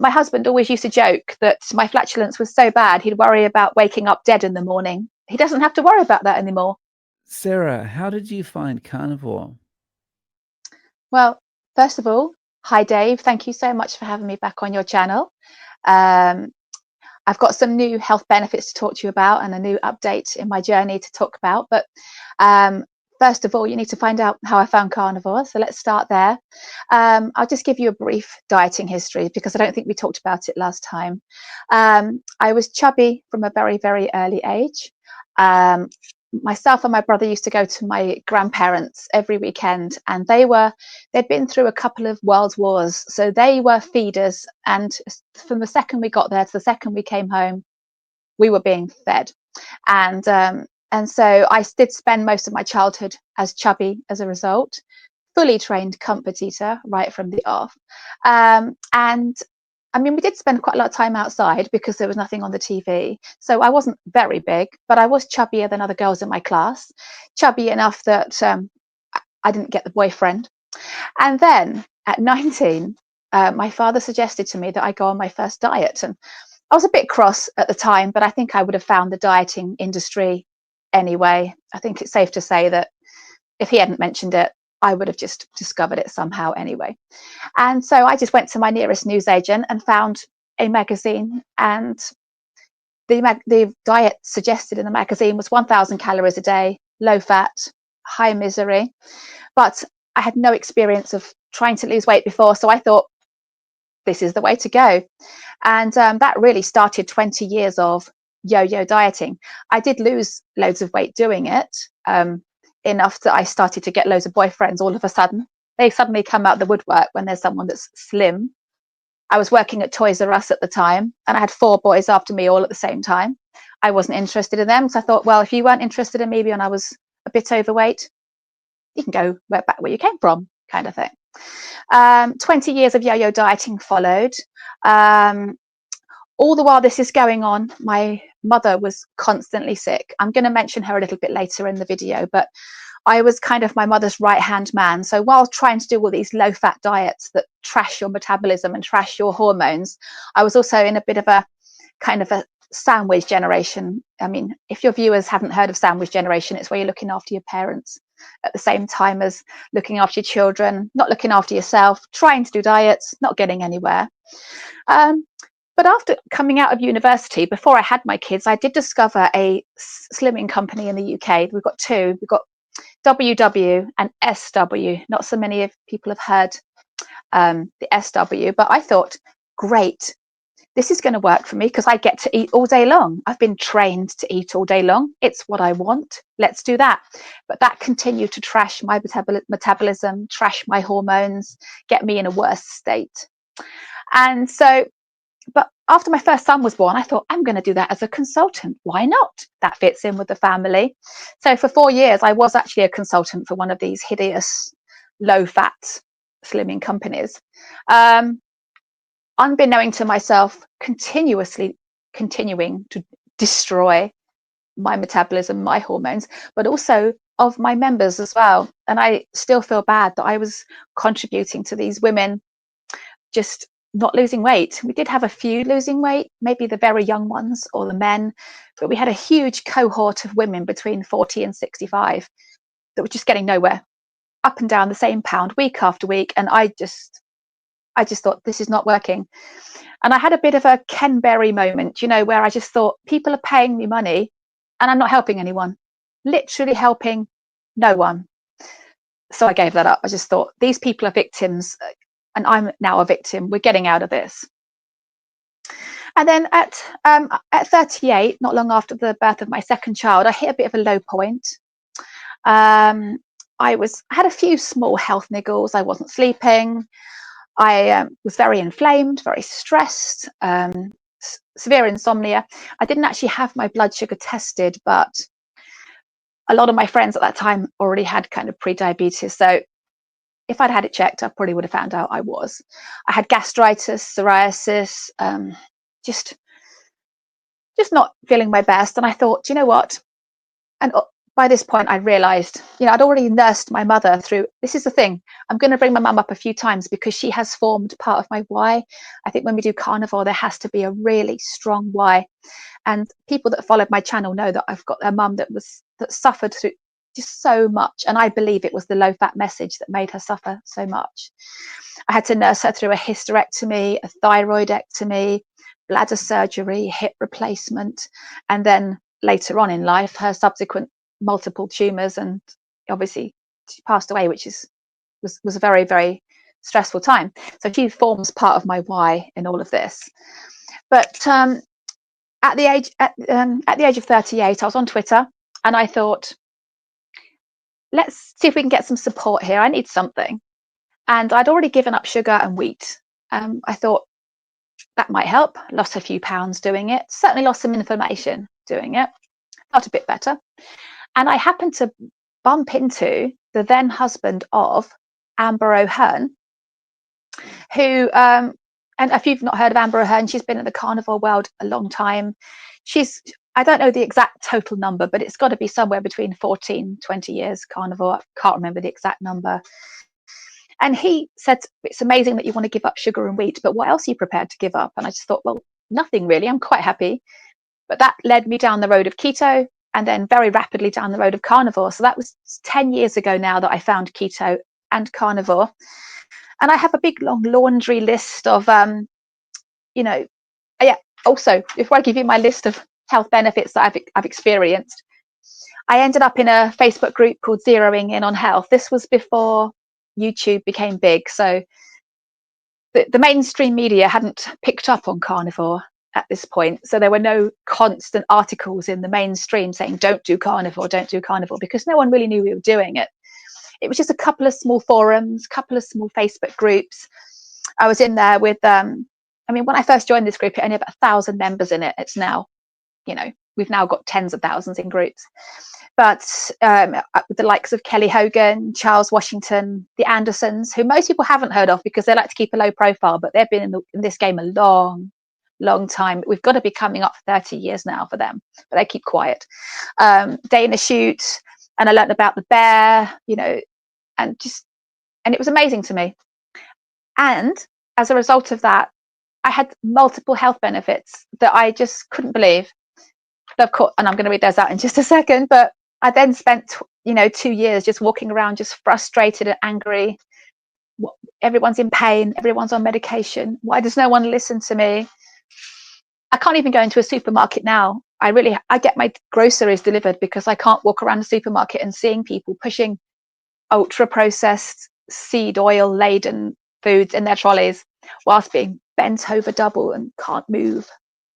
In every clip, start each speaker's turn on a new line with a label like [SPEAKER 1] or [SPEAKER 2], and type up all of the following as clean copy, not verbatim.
[SPEAKER 1] my husband always used to joke that my flatulence was so bad he'd worry about waking up dead in the morning. He doesn't have to worry about that anymore.
[SPEAKER 2] Sarah, how did you find carnivore?
[SPEAKER 1] Well, first of all, hi Dave. Thank you so much for having me back on your channel. Um, I've got some new health benefits to talk to you about and a new update in my journey to talk about. But um, first of all, you need to find out how I found carnivore. So let's start there. I'll just give you a brief dieting history because I don't think we talked about it last time. I was chubby from a very, very early age. Um, Myself and my brother used to go to my grandparents every weekend, and they'd been through a couple of world wars, so they were feeders, and from the second we got there to the second we came home, we were being fed. And so I did spend most of my childhood as chubby as a result, fully trained comfort eater right from the off. And I mean, we did spend quite a lot of time outside because there was nothing on the TV. So I wasn't very big, but I was chubbier than other girls in my class, chubby enough that I didn't get the boyfriend. And then at 19, my father suggested to me that I go on my first diet. And I was a bit cross at the time, but I think I would have found the dieting industry anyway. I think it's safe to say that if he hadn't mentioned it, I would have just discovered it somehow anyway. And so I just went to my nearest newsagent and found a magazine, and the diet suggested in the magazine was 1,000 calories a day, low fat, high misery. But I had no experience of trying to lose weight before, so I thought this is the way to go. And that really started 20 years of yo-yo dieting. I did lose loads of weight doing it, enough that I started to get loads of boyfriends all of a sudden. They suddenly come out the woodwork when there's someone that's slim. I was working at Toys R Us at the time, and I had 4 boys after me all at the same time. I wasn't interested in them, so I thought, well, if you weren't interested in me when I was a bit overweight, you can go back where you came from, kind of thing. 20 years of yo-yo dieting followed. All the while this is going on, my mother was constantly sick. I'm going to mention her a little bit later in the video, but I was kind of my mother's right-hand man. So while trying to do all these low-fat diets that trash your metabolism and trash your hormones, I was also in a bit of a kind of a sandwich generation. I mean, if your viewers haven't heard of sandwich generation, it's where you're looking after your parents at the same time as looking after your children, not looking after yourself, trying to do diets, not getting anywhere. But after coming out of university, before I had my kids, I did discover a slimming company in the UK. We've got 2. We've got WW and SW. Not so many of people have heard the SW, but I thought, great, this is going to work for me because I get to eat all day long. I've been trained to eat all day long. It's what I want. Let's do that. But that continued to trash my metabolism, trash my hormones, get me in a worse state. And so, but after my first son was born, I thought, I'm going to do that as a consultant. Why not? That fits in with the family. So for 4 years, I was actually a consultant for one of these hideous low-fat slimming companies. Unbeknown to myself, continuing to destroy my metabolism, my hormones, but also of my members as well. And I still feel bad that I was contributing to these women just not losing weight. We did have a few losing weight, maybe the very young ones or the men, but we had a huge cohort of women between 40 and 65 that were just getting nowhere, up and down the same pound week after week. And I just thought, this is not working. And I had a bit of a Ken Berry moment, where I just thought, people are paying me money and I'm not helping anyone, literally helping no one. So I gave that up. I just thought, these people are victims and I'm now a victim. We're getting out of this. And then at 38, not long after the birth of my second child, I hit a bit of a low point. I had a few small health niggles. I wasn't sleeping. I was very inflamed, very stressed, severe insomnia. I didn't actually have my blood sugar tested, but a lot of my friends at that time already had kind of pre-diabetes. So if I'd had it checked, I probably would have found out I was. I had gastritis, psoriasis, just not feeling my best. And I thought, you know what? And by this point, I realized, I'd already nursed my mother through. This is the thing. I'm going to bring my mum up a few times because she has formed part of my why. I think when we do carnivore, there has to be a really strong why. And people that followed my channel know that I've got a mum that suffered through just so much. And I believe it was the low fat message that made her suffer so much. I had to nurse her through a hysterectomy, a thyroidectomy, bladder surgery, hip replacement, and then later on in life, her subsequent multiple tumors, and obviously she passed away, which was a very, very stressful time. So she forms part of my why in all of this. But at the age of 38, I was on Twitter and I thought, let's see if we can get some support here. I need something. And I'd already given up sugar and wheat. I thought that might help. Lost a few pounds doing it. Certainly lost some inflammation doing it. Felt a bit better. And I happened to bump into the then husband of Amber O'Hearn, who, and if you've not heard of Amber O'Hearn, she's been in the carnivore world a long time. I don't know the exact total number, but it's got to be somewhere between 14, 20 years carnivore. I can't remember the exact number. And he said, it's amazing that you want to give up sugar and wheat, but what else are you prepared to give up? And I just thought, well, nothing really. I'm quite happy. But that led me down the road of keto and then very rapidly down the road of carnivore. So that was 10 years ago now that I found keto and carnivore. And I have a big, long laundry list of, also, before I give you my list of health benefits that I've experienced, I ended up in a Facebook group called Zeroing In on Health. This was before YouTube became big. So the mainstream media hadn't picked up on carnivore at this point. So there were no constant articles in the mainstream saying, don't do carnivore, because no one really knew we were doing it. It was just a couple of small forums, couple of small Facebook groups. I was in there with, when I first joined this group, it only had about 1,000 members in it. It's now, we've now got tens of thousands in groups. But with the likes of Kelly Hogan, Charles Washington, the Andersons, who most people haven't heard of because they like to keep a low profile, but they've been in this game a long time. We've got to be coming up for 30 years now for them, but they keep quiet. Dana Shoot, and I learned about the bear, and it was amazing to me. And as a result of that, I had multiple health benefits that I just couldn't believe. Of course, and I'm going to read those out in just a second, but I then spent 2 years just walking around just frustrated and angry. Everyone's in pain, everyone's on medication. Why does no one listen to me? I can't even go into a supermarket now. I get my groceries delivered because I can't walk around the supermarket and seeing people pushing ultra processed seed oil laden foods in their trolleys whilst being bent over double and can't move.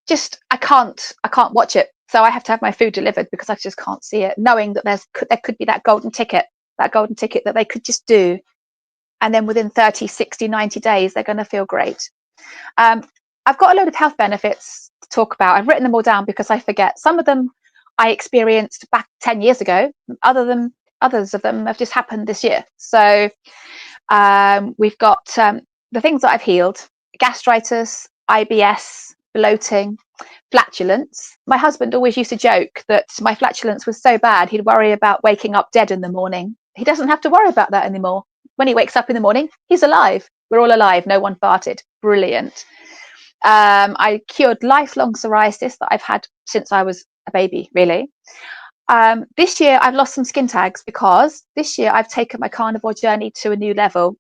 [SPEAKER 1] I can't watch it. So I have to have my food delivered because I just can't see it, knowing that there could be that golden ticket that they could just do. And then within 30, 60, 90 days, they're going to feel great. I've got a load of health benefits to talk about. I've written them all down because I forget. Some of them I experienced back 10 years ago. Others of them have just happened this year. So we've got the things that I've healed: gastritis, IBS, bloating, flatulence. My husband always used to joke that my flatulence was so bad he'd worry about waking up dead in the morning. He doesn't have to worry about that anymore. When he wakes up in the morning, he's alive. We're all alive. No one farted. Brilliant. I cured lifelong psoriasis that I've had since I was a baby, really. This year I've lost some skin tags because this year I've taken my carnivore journey to a new level.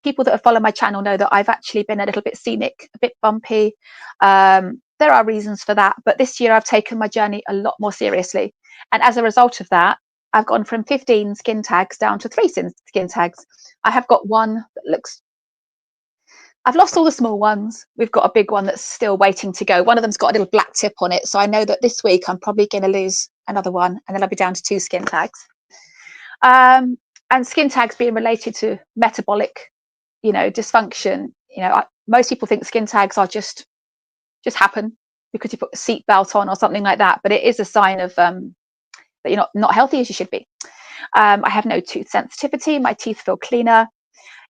[SPEAKER 1] People that have followed my channel know that I've actually been a little bit scenic, a bit bumpy. There are reasons for that, but this year I've taken my journey a lot more seriously. And as a result of that, I've gone from 15 skin tags down to 3 skin tags. I have got one that I've lost all the small ones. We've got a big one that's still waiting to go. One of them's got a little black tip on it. So I know that this week I'm probably going to lose another one, and then I'll be down to 2 skin tags. And skin tags being related to metabolic, dysfunction. Most people think skin tags are just happen because you put a seat belt on or something like that. But it is a sign of that you're not healthy as you should be. I have no tooth sensitivity. My teeth feel cleaner.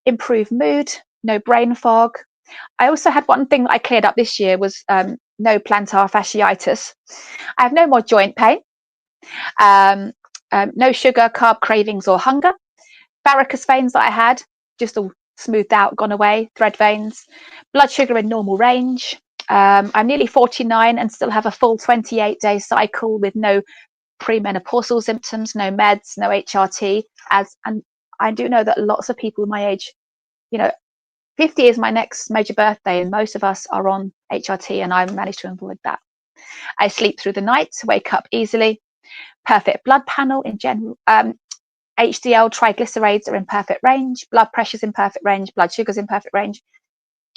[SPEAKER 1] Improved mood. No brain fog. I also had one thing that I cleared up this year was no plantar fasciitis. I have no more joint pain. no sugar, carb cravings or hunger. Varicose veins that I had, just all smoothed out, gone away, thread veins. Blood sugar in normal range. I'm nearly 49 and still have a full 28-day cycle with no premenopausal symptoms, no meds, no HRT. And I do know that lots of people my age, 50 is my next major birthday, and most of us are on HRT, and I managed to avoid that. I sleep through the night, wake up easily. Perfect blood panel in general. HDL triglycerides are in perfect range. Blood pressure's in perfect range. Blood sugar's in perfect range.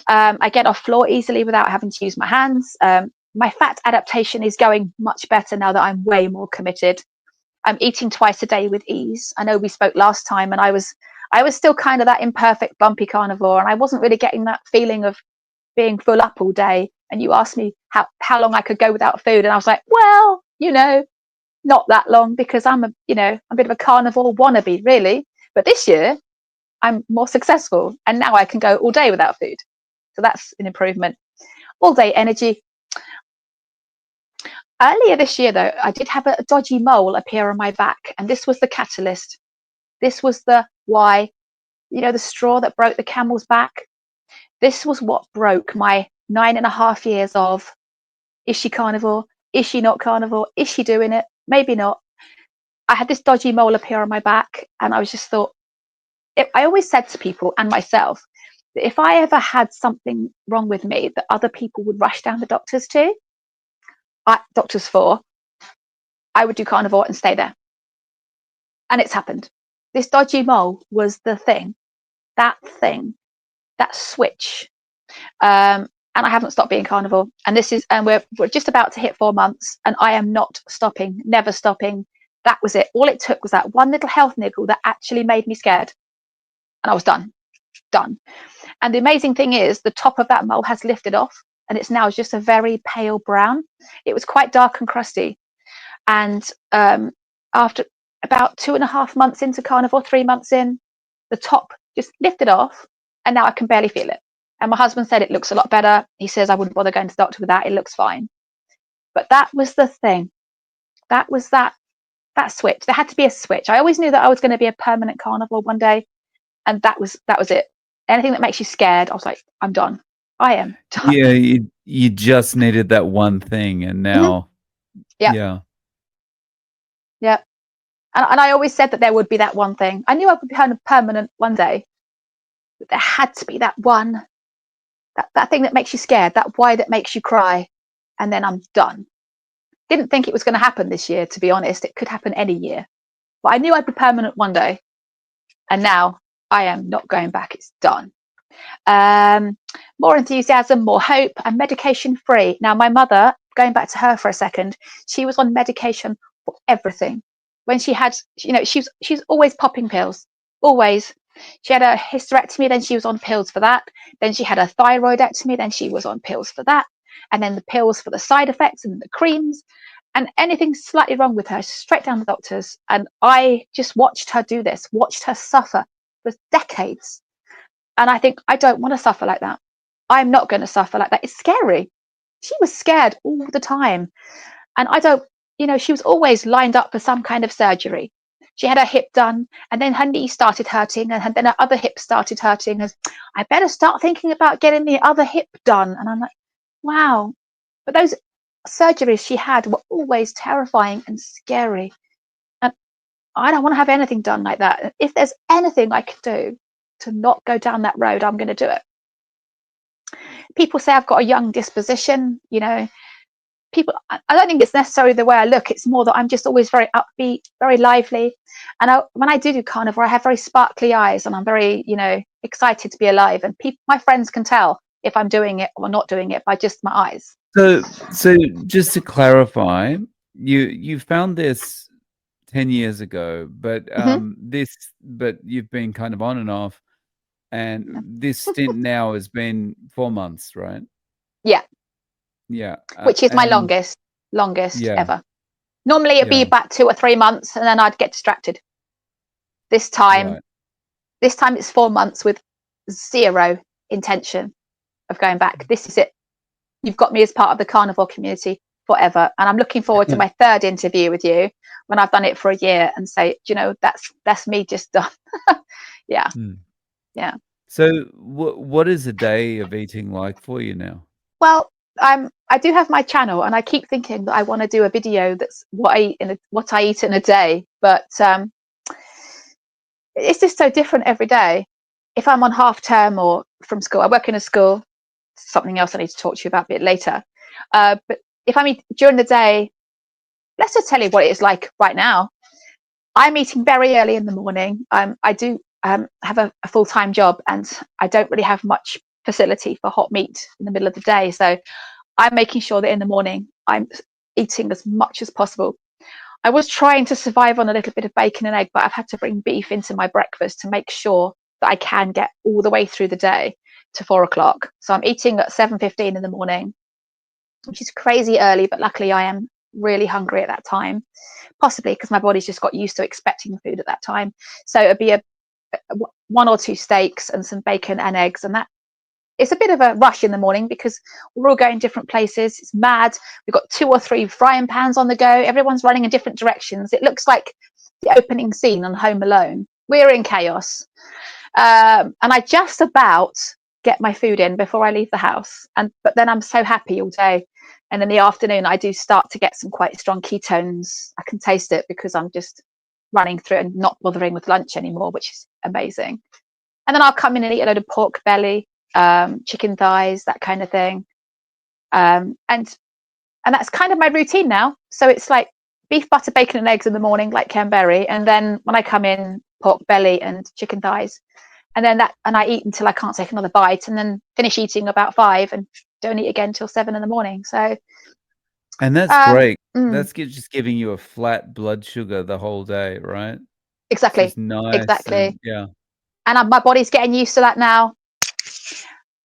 [SPEAKER 1] I get off floor easily without having to use my hands. My fat adaptation is going much better now that I'm way more committed. I'm eating twice a day with ease. I know we spoke last time, and I was still kind of that imperfect, bumpy carnivore, and I wasn't really getting that feeling of being full up all day. And you asked me how long I could go without food, and I was like, well, not that long, because I'm a bit of a carnivore wannabe, really. But this year, I'm more successful, and now I can go all day without food. So that's an improvement. All day energy. Earlier this year, though, I did have a dodgy mole appear on my back, and this was the catalyst. This was the why, the straw that broke the camel's back. This was what broke my 9.5 years of, is she carnivore? Is she not carnivore? Is she doing it? Maybe not. I had this dodgy mole appear on my back, and I was just thought, I always said to people and myself that if I ever had something wrong with me that other people would rush down the doctors for, I would do carnivore and stay there. And it's happened. This dodgy mole was the thing, that switch. And I haven't stopped being carnivore. And we're just about to hit 4 months, and I am not stopping, never stopping. That was it. All it took was that one little health niggle that actually made me scared. And I was done. And the amazing thing is, the top of that mole has lifted off, and it's now just a very pale brown. It was quite dark and crusty. And after about 2.5 months into carnivore, 3 months in, the top just lifted off, and now I can barely feel it. And my husband said it looks a lot better. He says I wouldn't bother going to the doctor with that. It looks fine. But that was the thing. That was that switch. There had to be a switch. I always knew that I was going to be a permanent carnivore one day, and that was it. Anything that makes you scared, I was like, I'm done. I am done.
[SPEAKER 2] Yeah, you just needed that one thing, and now,
[SPEAKER 1] yeah. And I always said that there would be that one thing. I knew I would be permanent one day, but there had to be that one, that thing that makes you scared, that why that makes you cry, and then I'm done. Didn't think it was going to happen this year, to be honest. It could happen any year, but I knew I'd be permanent one day, and now I am not going back. It's done. More enthusiasm, more hope, and medication free. Now, my mother, going back to her for a second, she was on medication for everything. When she had, she's always popping pills, always. She had a hysterectomy, then she was on pills for that. Then she had a thyroidectomy, then she was on pills for that. And then the pills for the side effects, and the creams, and anything slightly wrong with her, straight down the doctors. And I just watched her do this, watched her suffer for decades. And I think, I don't want to suffer like that. I'm not going to suffer like that. It's scary. She was scared all the time. And I don't, she was always lined up for some kind of surgery. She had her hip done, and then her knee started hurting, and then her other hip started hurting. And I better start thinking about getting the other hip done. And I'm like, wow. But those surgeries she had were always terrifying and scary. And I don't want to have anything done like that. If there's anything I can do to not go down that road, I'm going to do it. People say I've got a young disposition, people, I don't think it's necessarily the way I look. It's more that I'm just always very upbeat, very lively. And when I do carnivore, I have very sparkly eyes, and I'm very, excited to be alive. And my friends can tell if I'm doing it or not doing it by just my eyes.
[SPEAKER 2] So just to clarify, you found this 10 years ago, but but you've been kind of on and off, and this stint now has been 4 months, right?
[SPEAKER 1] Yeah.
[SPEAKER 2] Yeah.
[SPEAKER 1] Which is my longest ever. Normally it'd be about 2 or 3 months, and then I'd get distracted. This time it's 4 months with zero intention of going back. This is it. You've got me as part of the carnivore community. forever. And I'm looking forward to my third interview with you when I've done it for a year and say, you know, that's me just done. Yeah.
[SPEAKER 2] Mm.
[SPEAKER 1] Yeah.
[SPEAKER 2] So what is a day of eating like for you now?
[SPEAKER 1] Well, I do have my channel, and I keep thinking that I want to do a video that's what I eat in a day, but it's just so different every day. If I'm on half term or from school, I work in a school. Something else I need to talk to you about a bit later. But if I'm during the day, let's just tell you what it's like right now. I'm eating very early in the morning. I do have a full-time job, and I don't really have much facility for hot meat in the middle of the day. So I'm making sure that in the morning I'm eating as much as possible. I was trying to survive on a little bit of bacon and egg, but I've had to bring beef into my breakfast to make sure that I can get all the way through the day to 4 o'clock. So I'm eating at 7:15 in the morning, which is crazy early, but luckily I am really hungry at that time, possibly because my body's just got used to expecting food at that time. So it'd be one or two steaks and some bacon and eggs, and that it's a bit of a rush in the morning because we're all going different places. It's mad. We've got 2 or 3 frying pans on the go. Everyone's running in different directions. It looks like the opening scene on Home Alone. We're in chaos. And I just about get my food in before I leave the house. But then I'm so happy all day. And in the afternoon, I do start to get some quite strong ketones. I can taste it because I'm just running through and not bothering with lunch anymore, which is amazing. And then I'll come in and eat a load of pork belly, chicken thighs, that kind of thing. And that's kind of my routine now. So it's like beef, butter, bacon, and eggs in the morning, like Ken Berry, and then when I come in, pork belly and chicken thighs, and then I eat until I can't take another bite, and then finish eating about 5, and don't eat again till 7 in the morning. So,
[SPEAKER 2] And that's great.
[SPEAKER 1] mm,
[SPEAKER 2] That's just giving you a flat blood sugar the whole day, right? It's
[SPEAKER 1] exactly,
[SPEAKER 2] just nice
[SPEAKER 1] exactly.
[SPEAKER 2] and yeah.
[SPEAKER 1] And my body's getting used to that now.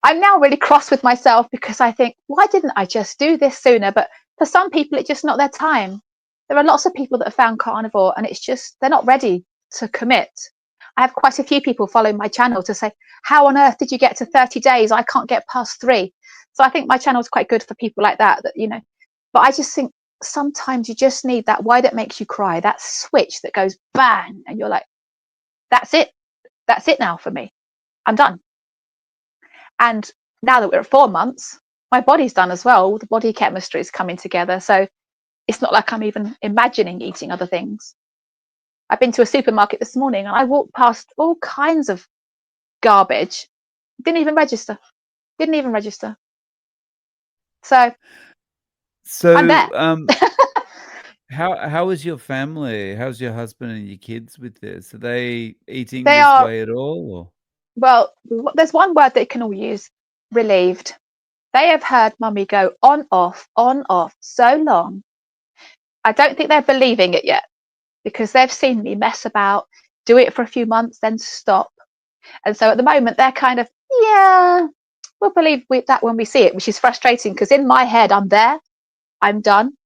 [SPEAKER 1] I'm now really cross with myself because I think, why didn't I just do this sooner? But for some people, it's just not their time. There are lots of people that have found carnivore, and it's just they're not ready to commit. I have quite a few people following my channel to say, how on earth did you get to 30 days? I can't get past 3. So I think my channel is quite good for people like that, but I just think sometimes you just need that why that makes you cry, that switch that goes bang, and you're like, that's it. That's it now for me. I'm done. And now that we're at 4 months, my body's done as well. The body chemistry is coming together. So it's not like I'm even imagining eating other things. I've been to a supermarket this morning and I walked past all kinds of garbage. Didn't even register. Didn't even register. So I'm
[SPEAKER 2] So,
[SPEAKER 1] there.
[SPEAKER 2] how is your family? How's your husband and your kids with this? Are they eating
[SPEAKER 1] They
[SPEAKER 2] this
[SPEAKER 1] are,
[SPEAKER 2] way at all, or?
[SPEAKER 1] well, there's one word they can all use: relieved. They have heard mummy go on, off so long. I don't think they're believing it yet because they've seen me mess about, do it for a few months, then stop. And so at the moment, they're kind of, yeah, we'll believe that when we see it, which is frustrating because in my head, I'm there, I'm done.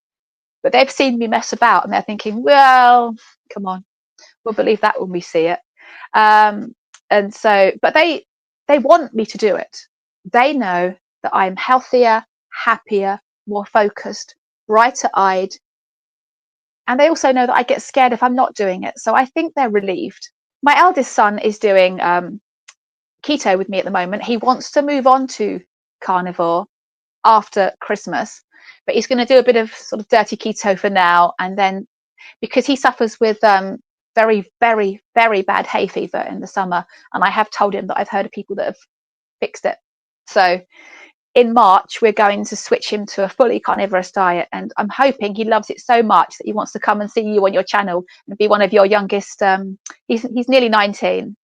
[SPEAKER 1] But they've seen me mess about and they're thinking, well, come on, we'll believe that when we see it. And so, but they want me to do it. They know that I'm healthier, happier, more focused, brighter eyed. And they also know that I get scared if I'm not doing it. So I think they're relieved. My eldest son is doing keto with me at the moment. He wants to move on to carnivore after Christmas, but he's going to do a bit of sort of dirty keto for now. And then because he suffers with very, very, very bad hay fever in the summer. And I have told him that I've heard of people that have fixed it. So in March, we're going to switch him to a fully carnivorous diet. And I'm hoping he loves it so much that he wants to come and see you on your channel and be one of your youngest. He's nearly 19.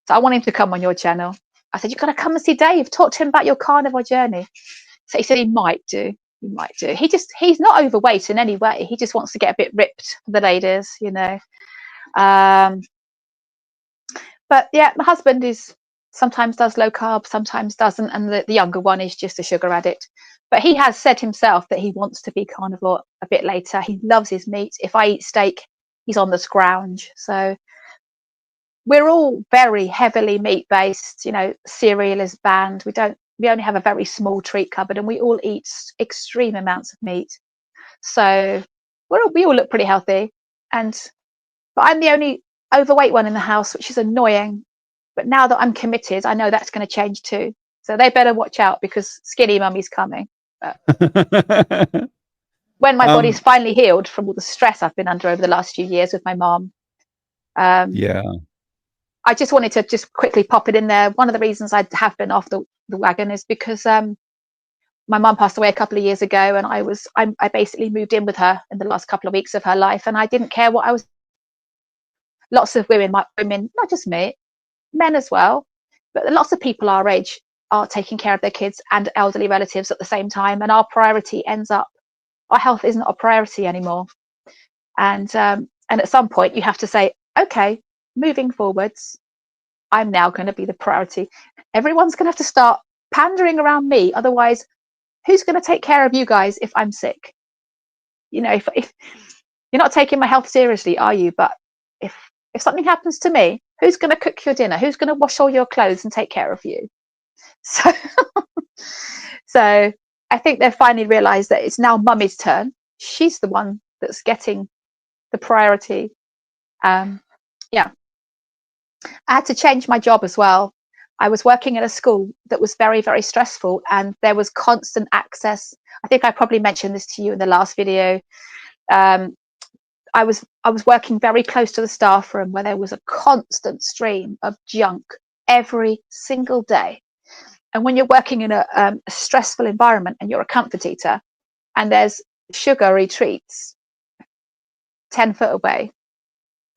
[SPEAKER 1] So I want him to come on your channel. I said, you've got to come and see Dave. Talk to him about your carnivore journey. So he said he might do. He might do. He's not overweight in any way. He just wants to get a bit ripped for the ladies, But yeah, my husband is sometimes does low carb, sometimes doesn't, and the younger one is just a sugar addict. But he has said himself that he wants to be carnivore a bit later. He loves his meat. If I eat steak, he's on the scrounge. So we're all very heavily meat based. Cereal is banned. We don't we only have a very small treat cupboard, and we all eat extreme amounts of meat. So we all look pretty healthy, but I'm the only overweight one in the house, which is annoying. But now that I'm committed, I know that's going to change too. So they better watch out, because skinny mummy's coming. But when my body's
[SPEAKER 2] um,
[SPEAKER 1] finally healed from all the stress I've been under over the last few years with my mom, um,
[SPEAKER 2] yeah.
[SPEAKER 1] I just wanted to just quickly pop it in there. One of the reasons I have been off the wagon is because my mum passed away a couple of years ago, and I basically moved in with her in the last couple of weeks of her life, and I didn't care what I was. Lots of women, not just me, men as well, but lots of people our age are taking care of their kids and elderly relatives at the same time, and our priority ends up, our health isn't a priority anymore. And at some point you have to say, okay, moving forwards, I'm now going to be the priority. Everyone's going to have to start pandering around me, otherwise who's going to take care of you guys if I'm sick? If you're not taking my health seriously, are you? But if something happens to me, who's going to cook your dinner? Who's going to wash all your clothes and take care of you? So so I think they've finally realized that it's now mummy's turn. She's the one that's getting the priority. Yeah, I had to change my job as well. I was working at a school that was very, very stressful, and there was constant access. I think I probably mentioned this to you in the last video. um, I was working very close to the staff room, where there was a constant stream of junk every single day. And when you're working in a stressful environment, and you're a comfort eater, and there's sugary treats 10 foot away,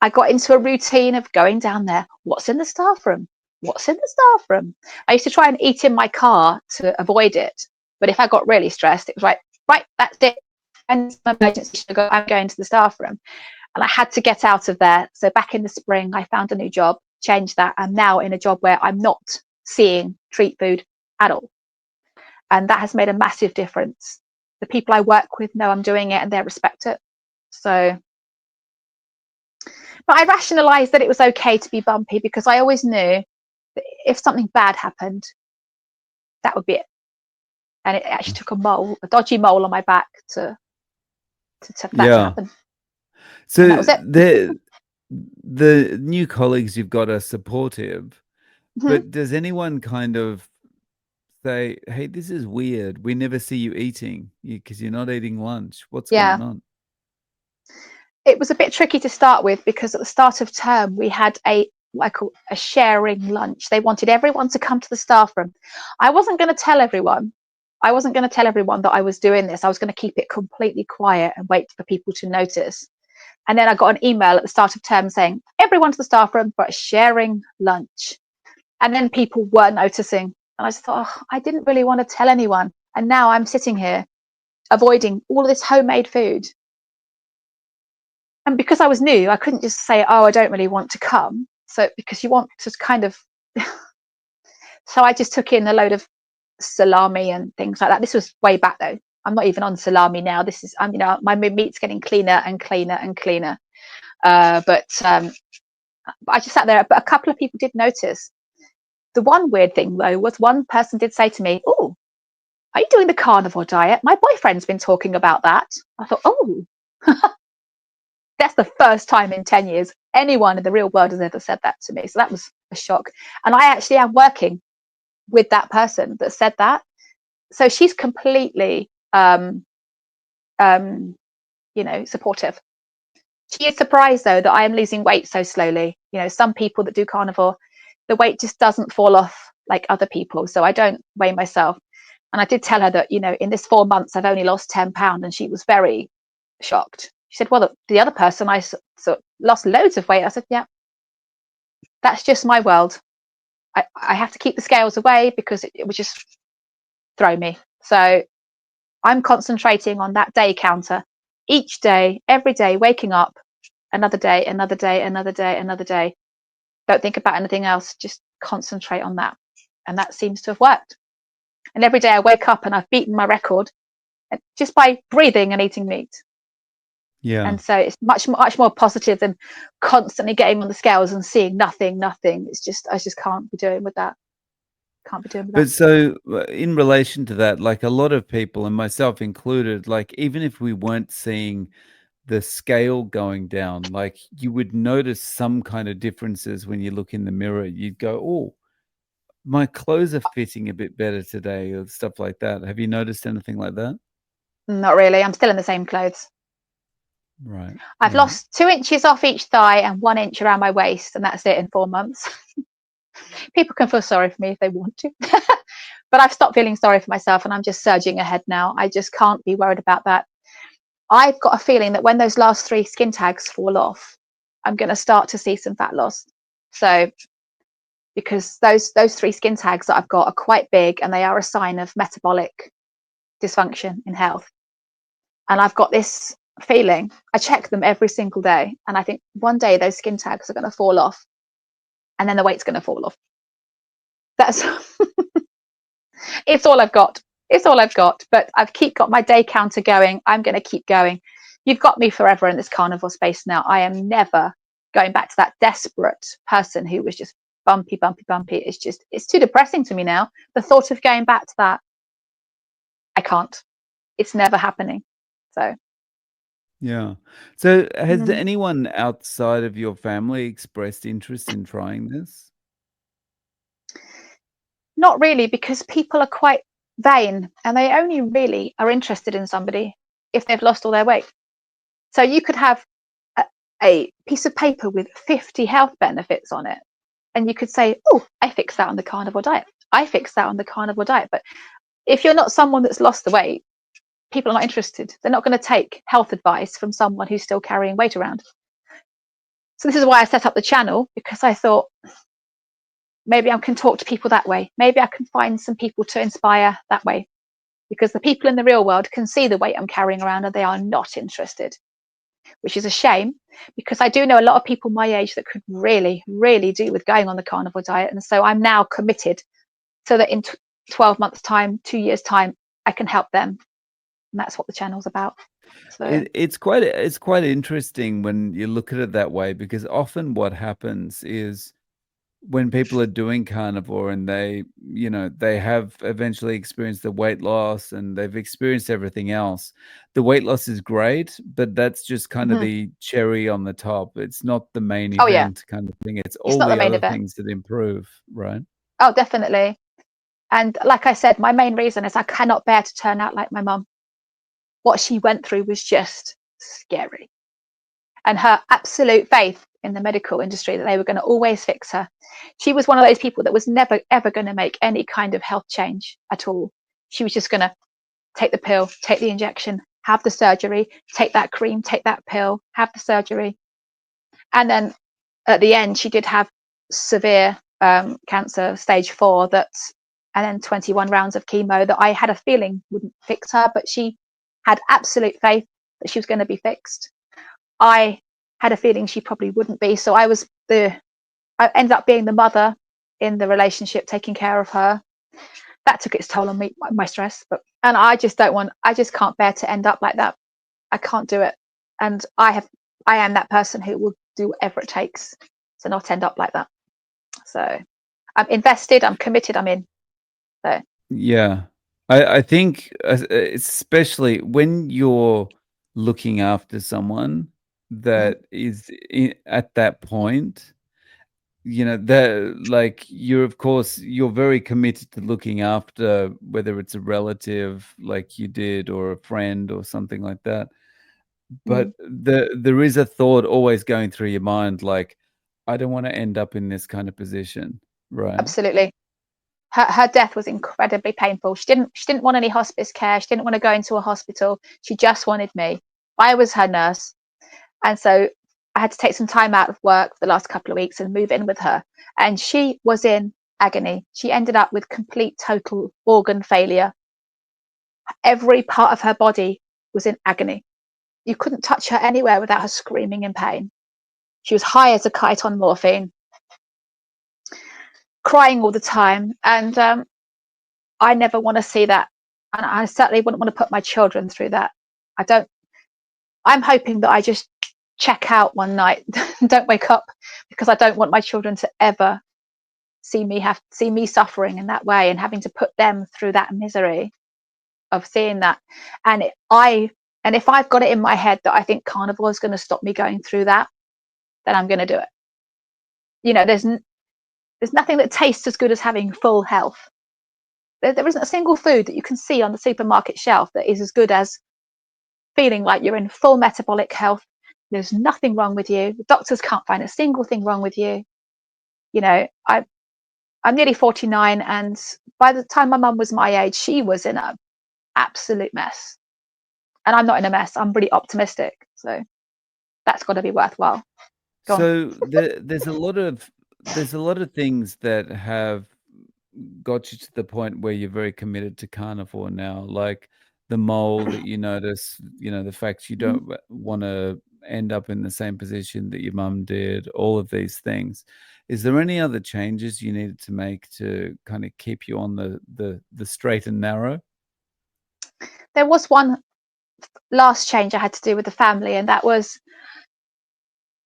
[SPEAKER 1] I got into a routine of going down there. What's in the staff room? What's in the staff room? I used to try and eat in my car to avoid it. But if I got really stressed, it was right, that's it. And my emergency sugar, I'm going to the staff room. And I had to get out of there. So back in the spring, I found a new job, changed that. I'm now in a job where I'm not seeing treat food at all. And that has made a massive difference. The people I work with know I'm doing it, and they respect it. So, but I rationalized that it was okay to be bumpy, because I always knew that if something bad happened, that would be it. And it actually took a dodgy mole on my back for that to
[SPEAKER 2] Yeah.
[SPEAKER 1] happen. And that
[SPEAKER 2] So
[SPEAKER 1] was it.
[SPEAKER 2] the new colleagues you've got are supportive,
[SPEAKER 1] Mm-hmm.
[SPEAKER 2] but does anyone kind of say, "Hey, this is weird. We never see you eating because you're not eating lunch. What's
[SPEAKER 1] Yeah.
[SPEAKER 2] going on?"
[SPEAKER 1] It was a bit tricky to start with, because at the start of term we had what I call a sharing lunch. They wanted everyone to come to the staff room. I wasn't going to tell everyone. I wasn't going to tell everyone that I was doing this. I was going to keep it completely quiet and wait for people to notice. And then I got an email at the start of term saying, everyone to the staff room for a sharing lunch. And then people were noticing. And I just thought, oh, I didn't really want to tell anyone. And now I'm sitting here avoiding all this homemade food. And because I was new, I couldn't just say, oh, I don't really want to come. So because you want to kind of, so I just took in a load of salami and things like that. This was way back though. I'm not even on salami now. This is, my meat's getting cleaner and cleaner and cleaner. But I just sat there. But a couple of people did notice. The one weird thing though was, one person did say to me, oh, are you doing the carnivore diet? My boyfriend's been talking about that. I thought, oh, that's the first time in 10 years anyone in the real world has ever said that to me. So that was a shock. And I actually am working with that person that said that. So she's completely, supportive. She is surprised though that I am losing weight so slowly. Some people that do carnivore, the weight just doesn't fall off like other people. So I don't weigh myself. And I did tell her that, in this 4 months, I've only lost 10 pounds. And she was very shocked. She said, well, the other person, I lost loads of weight. I said, yeah, that's just my world. I have to keep the scales away, because it would just throw me. So I'm concentrating on that day counter each day, every day, waking up, another day, another day, another day, another day. Don't think about anything else. Just concentrate on that. And that seems to have worked. And every day I wake up and I've beaten my record just by breathing and eating meat.
[SPEAKER 2] Yeah.
[SPEAKER 1] And so it's much more positive than constantly getting on the scales and seeing nothing. It's just, I just can't be doing with that. Can't be doing with that.
[SPEAKER 2] But so, in relation to that, like a lot of people, and myself included, like even if we weren't seeing the scale going down, like you would notice some kind of differences when you look in the mirror. You'd go, "Oh, my clothes are fitting a bit better today," or stuff like that. Have you noticed anything like that?
[SPEAKER 1] Not really. I'm still in the same clothes.
[SPEAKER 2] Right,
[SPEAKER 1] I've
[SPEAKER 2] right.
[SPEAKER 1] lost 2 inches off each thigh and 1 inch around my waist, and that's it in 4 months. People can feel sorry for me if they want to. But I've stopped feeling sorry for myself and I'm just surging ahead now. I just can't be worried about that. I've got a feeling that when those last 3 skin tags fall off, I'm going to start to see some fat loss. So, because those 3 skin tags that I've got are quite big and they are a sign of metabolic dysfunction in health. And I've got this feeling, I check them every single day, and I think one day those skin tags are going to fall off and then the weight's going to fall off. That's it's all I've got. It's all I've got. But I've got my day counter going. I'm going to keep going. You've got me forever in this carnivore space now. I am never going back to that desperate person who was just bumpy, bumpy, bumpy. It's too depressing to me now. The thought of going back to that, I can't. It's never happening. So,
[SPEAKER 2] Yeah. So, has
[SPEAKER 1] mm,
[SPEAKER 2] anyone outside of your family expressed interest in trying this?
[SPEAKER 1] not really, because people are quite vain and they only really are interested in somebody if they've lost all their weight. So you could have a, a piece of paper with 50 health benefits on it, and you could say, "Oh, I fixed that on the carnivore diet. I fixed that on the carnivore diet." But if you're not someone that's lost the weight, people are not interested. They're not going to take health advice from someone who's still carrying weight around. So this is why I set up the channel, because I thought maybe I can talk to people that way. Maybe I can find some people to inspire that way, because the people in the real world can see the weight I'm carrying around and they are not interested, which is a shame, because I do know a lot of people my age that could really, really do with going on the carnivore diet. And so I'm now committed so that in 12 months' time, 2 years' time, I can help them. And that's what the channel's about. So,
[SPEAKER 2] It's quite interesting when you look at it that way, because often what happens is when people are doing carnivore and they have eventually experienced the weight loss and they've experienced everything else, the weight loss is great, but that's just kind of
[SPEAKER 1] mm-hmm.
[SPEAKER 2] the cherry on the top. It's not the main
[SPEAKER 1] Oh, yeah,
[SPEAKER 2] event kind of thing. It's
[SPEAKER 1] it's
[SPEAKER 2] all
[SPEAKER 1] not the
[SPEAKER 2] the
[SPEAKER 1] main
[SPEAKER 2] other
[SPEAKER 1] event.
[SPEAKER 2] things that improve, right?
[SPEAKER 1] Oh, definitely. And like I said, my main reason is I cannot bear to turn out like my mum. What she went through was just scary. And her absolute faith in the medical industry that they were going to always fix her. She was one of those people that was never, ever going to make any kind of health change at all. She was just going to take the pill, take the injection, have the surgery, take that cream, take that pill, have the surgery. And then at the end, she did have severe cancer, stage 4, and then 21 rounds of chemo that I had a feeling wouldn't fix her, but she had absolute faith that she was going to be fixed. I had a feeling she probably wouldn't be. So I ended up being the mother in the relationship, taking care of her. That took its toll on me, my stress. And I just can't bear to end up like that. I can't do it. And I am that person who will do whatever it takes to not end up like that. So I'm invested, I'm committed, I'm in. So,
[SPEAKER 2] Yeah. I think, especially when you're looking after someone
[SPEAKER 1] mhm,
[SPEAKER 2] that is at that point, that like you're, of course, you're very committed to looking after, whether it's a relative like you did or a friend or something like that. But
[SPEAKER 1] mm,
[SPEAKER 2] there is a thought always going through your mind, like, I don't want to end up in this kind of position, right?
[SPEAKER 1] absolutely. Her death was incredibly painful. She didn't want any hospice care. She didn't want to go into a hospital. She just wanted me. I was her nurse. And so I had to take some time out of work for the last couple of weeks and move in with her. And she was in agony. She ended up with complete total organ failure. Every part of her body was in agony. You couldn't touch her anywhere without her screaming in pain. She was high as a kite on morphine, crying all the time. And I never want to see that. And I certainly wouldn't want to put my children through that. I don't, I'm hoping that I just check out one night, don't wake up, because I don't want my children to ever see me suffering in that way and having to put them through that misery of seeing that. And if I've got it in my head that I think carnivore is going to stop me going through that, then I'm going to do it. There's nothing that tastes as good as having full health. There isn't a single food that you can see on the supermarket shelf that is as good as feeling like you're in full metabolic health. There's nothing wrong with you. The doctors can't find a single thing wrong with you. I'm nearly 49, and by the time my mum was my age, she was in an absolute mess. And I'm not in a mess. I'm really optimistic. So that's got to be worthwhile. Go on.
[SPEAKER 2] So there's a lot of things that have got you to the point where you're very committed to carnivore now, like the mole that you notice, the fact you
[SPEAKER 1] Mhm.
[SPEAKER 2] don't want to end up in the same position that your mum did, all of these things. Is there any other changes you needed to make to kind of keep you on the straight and narrow?
[SPEAKER 1] There was one last change I had to do with the family, and that was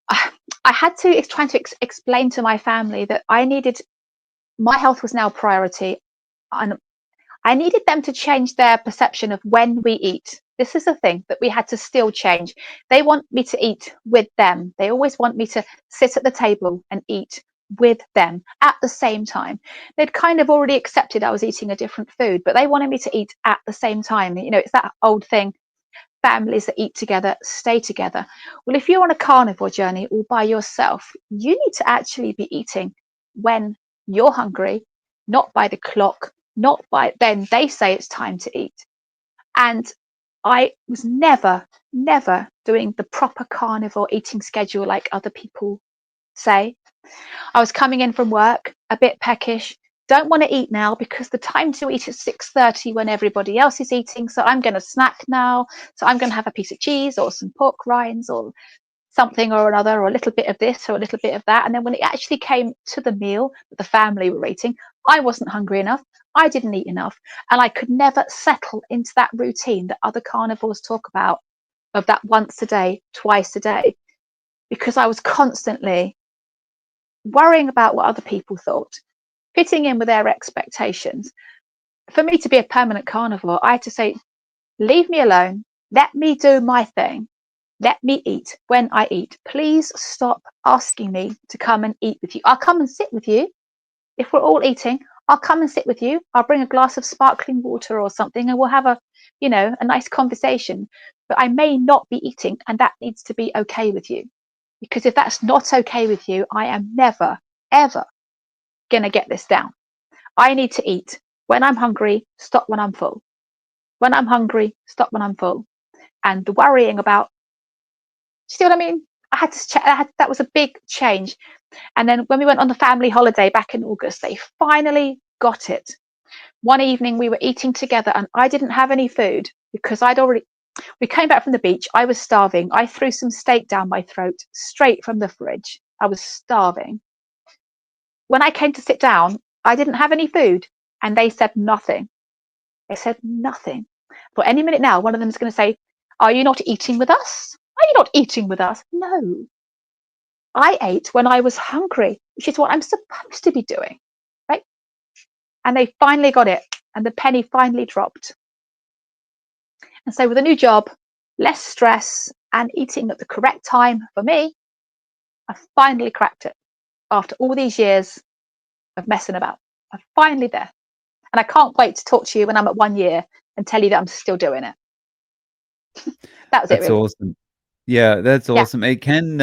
[SPEAKER 1] I had to trying to explain to my family that my health was now priority, and I needed them to change their perception of when we eat. This is a thing that we had to still change. They want me to eat with them. They always want me to sit at the table and eat with them at the same time. They'd kind of already accepted I was eating a different food, but they wanted me to eat at the same time. It's that old thing, families that eat together stay together. Well, if you're on a carnivore journey all by yourself, you need to actually be eating when you're hungry, not by the clock, not by then they say it's time to eat. And I was never doing the proper carnivore eating schedule like other people say. I was coming in from work a bit peckish. Don't want to eat now because the time to eat is 6:30 when everybody else is eating. So I'm going to snack now. So I'm going to have a piece of cheese or some pork rinds or something or another, or a little bit of this or a little bit of that. And then when it actually came to the meal that the family were eating, I wasn't hungry enough. I didn't eat enough. And I could never settle into that routine that other carnivores talk about, of that once a day, twice a day, because I was constantly worrying about what other people thought, fitting in with their expectations. For me to be a permanent carnivore, I had to say, leave me alone, let me do my thing, let me eat when I eat. Please stop asking me to come and eat with you. I'll come and sit with you. If we're all eating, I'll come and sit with you. I'll bring a glass of sparkling water or something and we'll have a nice conversation. But I may not be eating, and that needs to be okay with you. Because if that's not okay with you, I am never, ever going to get this down. I need to eat. When I'm hungry, stop when I'm full. When I'm hungry, stop when I'm full. And the worrying about, see what I mean? I had to check. That was a big change. And then when we went on the family holiday back in August, they finally got it. One evening we were eating together and I didn't have any food because we came back from the beach. I was starving. I threw some steak down my throat straight from the fridge. I was starving. When I came to sit down, I didn't have any food and they said nothing. They said nothing. But any minute now, one of them is going to say, are you not eating with us? Are you not eating with us? No. I ate when I was hungry, which is what I'm supposed to be doing, right? And they finally got it, and the penny finally dropped. And so, with a new job, less stress, and eating at the correct time for me, I finally cracked it after all these years of messing about. I'm finally there. And I can't wait to talk to you when I'm at 1 year and tell you that I'm still doing it. That was it,
[SPEAKER 2] That's
[SPEAKER 1] really.
[SPEAKER 2] awesome. Yeah, that's
[SPEAKER 1] Yeah.
[SPEAKER 2] awesome. It can,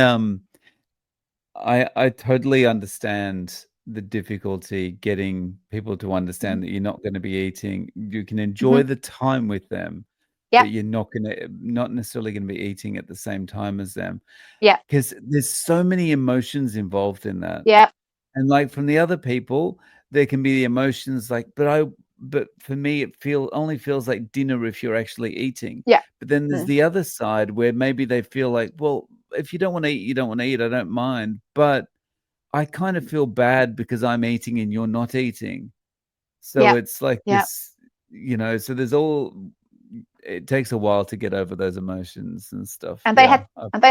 [SPEAKER 2] I totally understand the difficulty getting people to
[SPEAKER 1] Mm-hmm.
[SPEAKER 2] understand that you're not gonna be eating. You can
[SPEAKER 1] Mm-hmm.
[SPEAKER 2] enjoy the time with them,
[SPEAKER 1] Yep.
[SPEAKER 2] but you're not necessarily gonna be eating at the same time as them,
[SPEAKER 1] Yep.
[SPEAKER 2] 'cause there's so many emotions involved in that.
[SPEAKER 1] Yep.
[SPEAKER 2] And, like, from the other people, there can be the emotions like, but for me, only feels like dinner if you're actually eating.
[SPEAKER 1] Yep.
[SPEAKER 2] But then there's
[SPEAKER 1] Mm.
[SPEAKER 2] the other side where maybe they feel like, "Well, if you don't wanna eat, you don't wanna eat, I don't mind, but I kind of feel bad because I'm eating and you're not eating." So
[SPEAKER 1] Yep.
[SPEAKER 2] it's like
[SPEAKER 1] Yep.
[SPEAKER 2] this, so there's all it takes a while to get over those emotions and stuff.
[SPEAKER 1] And they had
[SPEAKER 2] Yeah.
[SPEAKER 1] and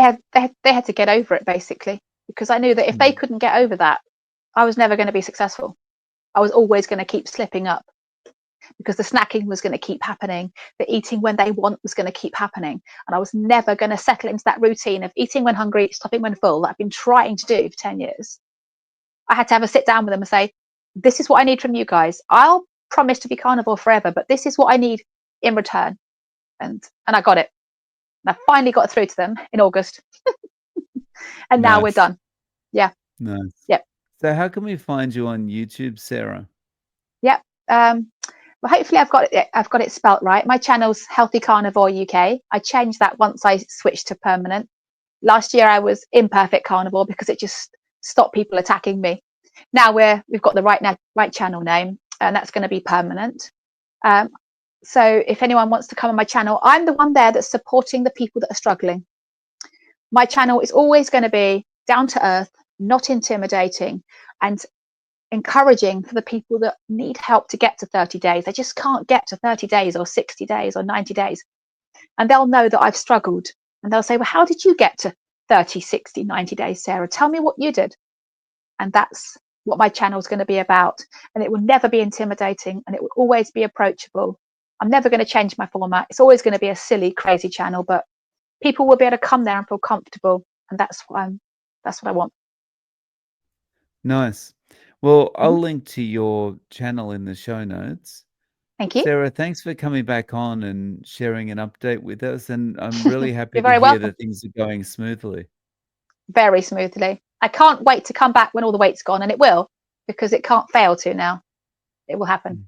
[SPEAKER 1] they had to get over it basically, because I knew that if they
[SPEAKER 2] Mm.
[SPEAKER 1] couldn't get over that, I was never going to be successful. I was always going to keep slipping up because the snacking was going to keep happening. The eating when they want was going to keep happening. And I was never going to settle into that routine of eating when hungry, stopping when full that I've been trying to do for 10 years. I had to have a sit down with them and say, this is what I need from you guys. I'll promise to be carnivore forever, but this is what I need in return. And I got it. And I finally got through to them in August. And now we're
[SPEAKER 2] Nice.
[SPEAKER 1] done. Yeah.
[SPEAKER 2] Nice.
[SPEAKER 1] Yep.
[SPEAKER 2] So how can we find you on YouTube, Sarah?
[SPEAKER 1] Yep. Well, hopefully I've got it spelt right. My channel's Healthy Carnivore UK. I changed that once I switched to permanent. Last year I was Imperfect Carnivore because it just stopped people attacking me. Now we've got the right channel name, and that's going to be permanent. So if anyone wants to come on my channel, I'm the one there that's supporting the people that are struggling. My channel is always going to be down to earth, not intimidating, and encouraging for the people that need help to get to 30 days. They just can't get to 30 days or 60 days or 90 days. And they'll know that I've struggled. And they'll say, well, how did you get to 30, 60, 90 days, Sarah? Tell me what you did. And that's what my channel is going to be about. And it will never be intimidating, and it will always be approachable. I'm never going to change my format. It's always going to be a silly, crazy channel, but people will be able to come there and feel comfortable. And that's what I want.
[SPEAKER 2] Nice. Well,
[SPEAKER 1] Mm-hmm.
[SPEAKER 2] I'll link to your channel in the show notes.
[SPEAKER 1] Thank you.
[SPEAKER 2] Sarah, thanks for coming back on and sharing an update with us. And I'm really happy
[SPEAKER 1] You're
[SPEAKER 2] to
[SPEAKER 1] very
[SPEAKER 2] hear
[SPEAKER 1] welcome.
[SPEAKER 2] that things are going smoothly.
[SPEAKER 1] Very smoothly. I can't wait to come back when all the weight's gone, and it will, because it can't fail to now. It will happen.